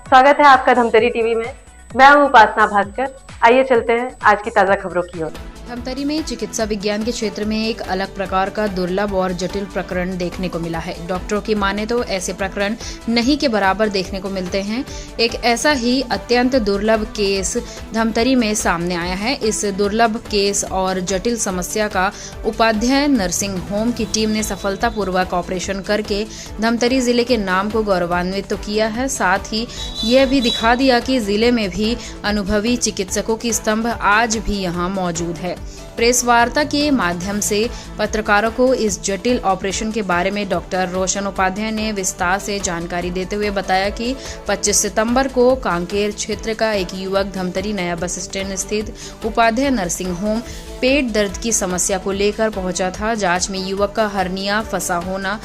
स्वागत है आपका धमतरी टीवी में। मैं हूं उपासना भास्कर। आइए चलते हैं आज की ताज़ा खबरों की ओर। धमतरी में चिकित्सा विज्ञान के क्षेत्र में एक अलग प्रकार का दुर्लभ और जटिल प्रकरण देखने को मिला है। डॉक्टरों की माने तो ऐसे प्रकरण नहीं के बराबर देखने को मिलते हैं। एक ऐसा ही अत्यंत दुर्लभ केस धमतरी में सामने आया है। इस दुर्लभ केस और जटिल समस्या का उपाध्याय नर्सिंग होम की टीम ने सफलतापूर्वक ऑपरेशन करके धमतरी जिले के नाम को गौरवान्वित तो किया है, साथ ही यह भी दिखा दिया कि जिले में भी अनुभवी चिकित्सकों की स्तंभ आज भी यहां मौजूद है। प्रेस वार्ता के माध्यम से पत्रकारों को इस जटिल ऑपरेशन के बारे में डॉक्टर रोशन उपाध्याय ने विस्तार से जानकारी देते हुए बताया कि 25 सितंबर को कांकेर क्षेत्र का एक युवक धमतरी नया बस स्टैंड स्थित उपाध्याय नर्सिंग होम पेट दर्द की समस्या को लेकर पहुंचा था। जांच में युवक का हर्निया फंसा होना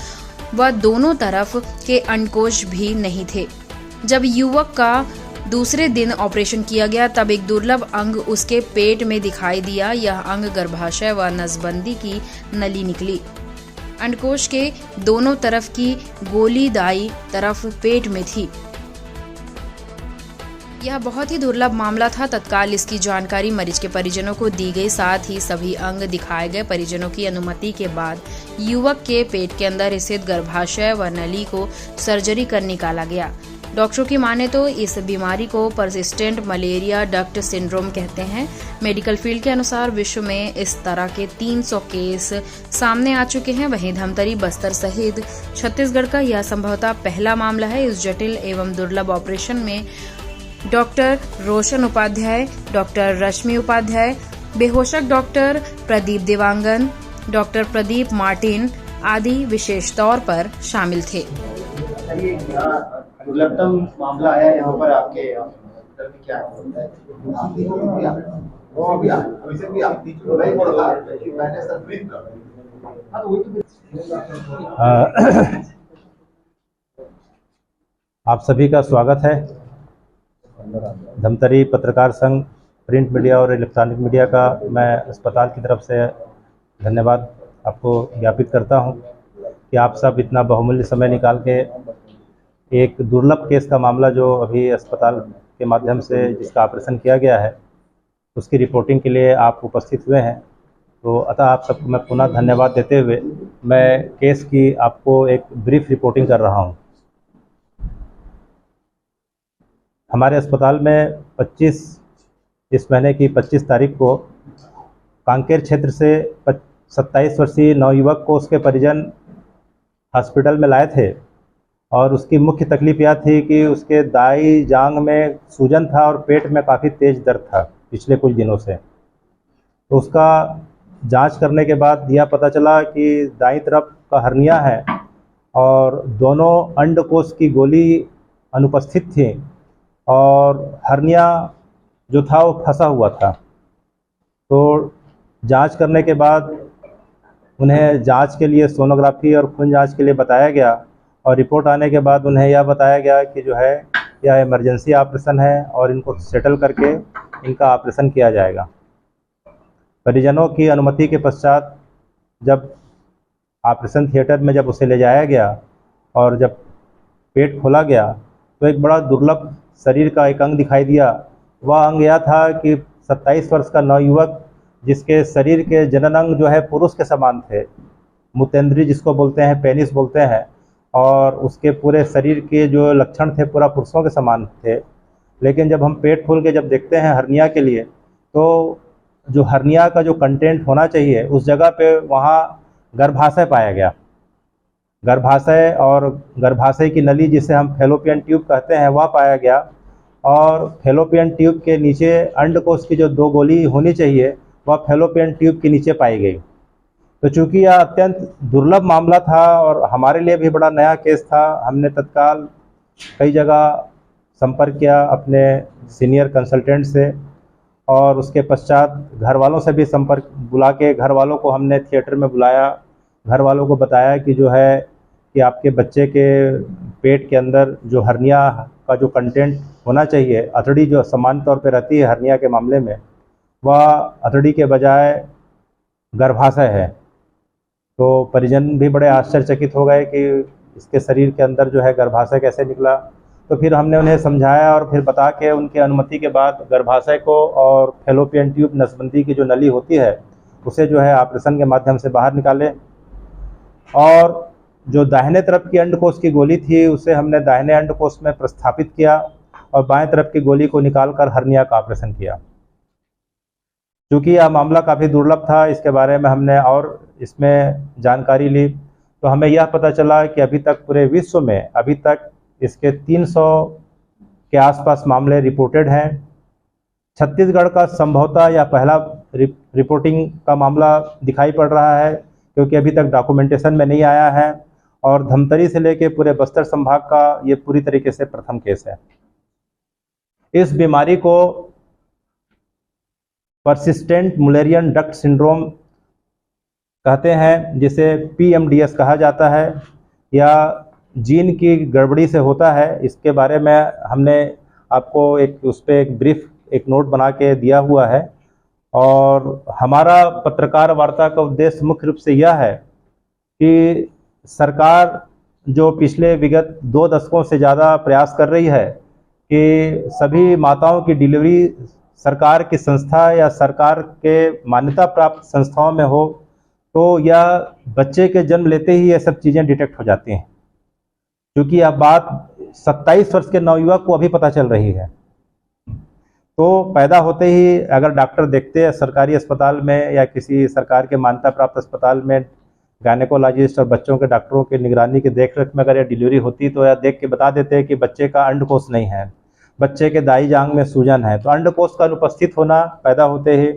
व दोनों तरफ के अंडकोश भी नहीं थे। जब युवक का दूसरे दिन ऑपरेशन किया गया तब एक दुर्लभ अंग उसके पेट में दिखाई दिया। यह अंग गर्भाशय व नसबंदी की नली निकली। अंडकोश के दोनों तरफ की गोली दाई तरफ पेट में थी। यह बहुत ही दुर्लभ मामला था। तत्काल इसकी जानकारी मरीज के परिजनों को दी गई, साथ ही सभी अंग दिखाए गए। परिजनों की अनुमति के बाद युवक के पेट के अंदर स्थित गर्भाशय व नली को सर्जरी कर निकाला गया। डॉक्टरों की माने तो इस बीमारी को परसिस्टेंट मलेरिया डक्ट सिंड्रोम कहते हैं। मेडिकल फील्ड के अनुसार विश्व में इस तरह के 300 केस सामने आ चुके हैं। वहीं धमतरी, बस्तर सहित छत्तीसगढ़ का यह संभवतः पहला मामला है। इस जटिल एवं दुर्लभ ऑपरेशन में डॉक्टर रोशन उपाध्याय, डॉक्टर रश्मि उपाध्याय, बेहोशक doctor Pradeep Dewangan, doctor Pradeep Martin आदि विशेष तौर पर शामिल थे। दुर्लभतम मामला आया यहाँ पर आपके हॉस्पिटल में, क्या होता है? आप सभी का स्वागत है। धमतरी पत्रकार संघ, प्रिंट मीडिया और इलेक्ट्रॉनिक मीडिया का मैं अस्पताल की तरफ से धन्यवाद आपको ज्ञापित करता हूं कि आप सब इतना बहुमूल्य समय निकाल के एक दुर्लभ केस का मामला जो अभी अस्पताल के माध्यम से जिसका ऑपरेशन किया गया है उसकी रिपोर्टिंग के लिए आप उपस्थित हुए हैं। तो अतः आप सबको मैं पुनः धन्यवाद देते हुए मैं केस की आपको एक ब्रीफ रिपोर्टिंग कर रहा हूं। हमारे अस्पताल में 25 तारीख को कांकेर क्षेत्र से 27 वर्षीय नवयुवक को उसके परिजन हॉस्पिटल में लाए थे और उसकी मुख्य तकलीफ यह थी कि उसके दाई जांघ में सूजन था और पेट में काफ़ी तेज दर्द था पिछले कुछ दिनों से। तो उसका जांच करने के बाद यह पता चला कि दाईं तरफ का हर्निया है और दोनों अंडकोश की गोली अनुपस्थित थी और हर्निया जो था वो फंसा हुआ था। तो जांच करने के बाद उन्हें जांच के लिए सोनोग्राफी और खून जांच के लिए बताया गया और रिपोर्ट आने के बाद उन्हें यह बताया गया कि जो है यह इमरजेंसी ऑपरेशन है और इनको सेटल करके इनका ऑपरेशन किया जाएगा। परिजनों की अनुमति के पश्चात जब ऑपरेशन थिएटर में जब उसे ले जाया गया और जब पेट खोला गया तो एक बड़ा दुर्लभ शरीर का एक अंग दिखाई दिया। वह अंग यह था कि 27 वर्ष का नवयुवक जिसके शरीर के जनन अंग जो है पुरुष के समान थे, मुतेंद्री जिसको बोलते हैं, पेनिस बोलते हैं, और उसके पूरे शरीर के जो लक्षण थे पूरा पुरुषों के समान थे। लेकिन जब हम पेट खोल के जब देखते हैं हर्निया के लिए तो जो हर्निया का जो कंटेंट होना चाहिए उस जगह पे वहाँ गर्भाशय पाया गया। गर्भाशय और गर्भाशय की नली जिसे हम फैलोपियन ट्यूब कहते हैं वह पाया गया और फैलोपियन ट्यूब के नीचे अंडकोश की जो 2 गोली होनी चाहिए वह फैलोपियन ट्यूब के नीचे पाई गई। तो चूँकि यह अत्यंत दुर्लभ मामला था और हमारे लिए भी बड़ा नया केस था, हमने तत्काल कई जगह संपर्क किया अपने सीनियर कंसल्टेंट से और उसके पश्चात घर वालों से भी संपर्क बुला के घर वालों को हमने थिएटर में बुलाया। घर वालों को बताया कि जो है कि आपके बच्चे के पेट के अंदर जो हर्निया का जो कंटेंट होना चाहिए, अतड़ी जो सामान्य तौर पे रहती है हर्निया के मामले में, वह अतड़ी के बजाय गर्भाशय है। तो परिजन भी बड़े आश्चर्यचकित हो गए कि इसके शरीर के अंदर जो है गर्भाशय कैसे निकला। तो फिर हमने उन्हें समझाया और फिर बता के उनके अनुमति के बाद गर्भाशय को और फैलोपियन ट्यूब नसबंदी की जो नली होती है उसे जो है ऑपरेशन के माध्यम से बाहर निकाले। और जो दाहिने तरफ की अंडकोश की गोली थी उसे हमने दाहिने अंडकोश में प्रस्थापित किया और बाएं तरफ की गोली को निकालकर हर्निया का ऑपरेशन किया। क्योंकि यह मामला काफ़ी दुर्लभ था, इसके बारे में हमने और इसमें जानकारी ली तो हमें यह पता चला कि अभी तक पूरे विश्व में अभी तक इसके 300 के आसपास मामले रिपोर्टेड हैं। छत्तीसगढ़ का संभवतः यह पहला रिपोर्टिंग का मामला दिखाई पड़ रहा है, क्योंकि अभी तक डॉक्यूमेंटेशन में नहीं आया है। और धमतरी से लेके पूरे बस्तर संभाग का ये पूरी तरीके से प्रथम केस है। इस बीमारी को परसिस्टेंट मुलेरियन डक्ट सिंड्रोम कहते हैं, जिसे PMDS कहा जाता है, या जीन की गड़बड़ी से होता है। इसके बारे में हमने आपको उस पर एक ब्रीफ एक नोट बना के दिया हुआ है। और हमारा पत्रकार वार्ता का उद्देश्य मुख्य रूप से यह है कि सरकार जो पिछले विगत 2 दशकों से ज़्यादा प्रयास कर रही है कि सभी माताओं की डिलीवरी सरकार की संस्था या सरकार के मान्यता प्राप्त संस्थाओं में हो, तो यह बच्चे के जन्म लेते ही ये सब चीज़ें डिटेक्ट हो जाती हैं। क्योंकि यह बात 27 वर्ष के नवयुवक को अभी पता चल रही है। तो पैदा होते ही अगर डॉक्टर देखते हैं सरकारी अस्पताल में या किसी सरकार के मान्यता प्राप्त अस्पताल में गायनेकोलॉजिस्ट और बच्चों के डॉक्टरों की निगरानी की देखरेख में अगर यह डिलीवरी होती तो यह देख के बता देते हैं कि बच्चे का अंडकोश नहीं है, बच्चे के दाई जांघ में सूजन है। तो अंडकोश का अनुपस्थित होना, पैदा होते ही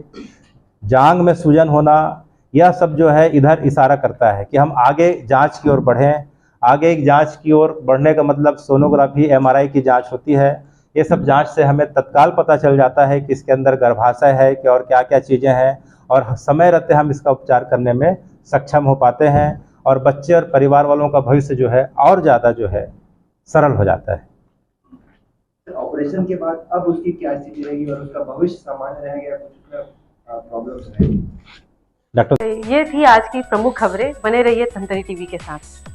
जांघ में सूजन होना, यह सब जो है इधर इशारा करता है कि हम आगे जांच की ओर बढ़ें। आगे जांच की ओर बढ़ने का मतलब सोनोग्राफी, MRI की जांच होती है। ये सब जांच से हमें तत्काल पता चल जाता है कि इसके अंदर गर्भाशय है कि और क्या क्या चीज़ें हैं, और समय रहते हम इसका उपचार करने में सक्षम हो पाते हैं और बच्चे और परिवार वालों का भविष्य जो है और ज़्यादा जो है सरल हो जाता है। ऑपरेशन के बाद अब उसकी क्या स्थिति रहेगी और उसका भविष्य सामान्य रहेगा या कुछ प्रॉब्लम्स रहेगी? डॉक्टर, ये थी आज की प्रमुख खबरें। बने रहिए धमतरी टीवी के साथ।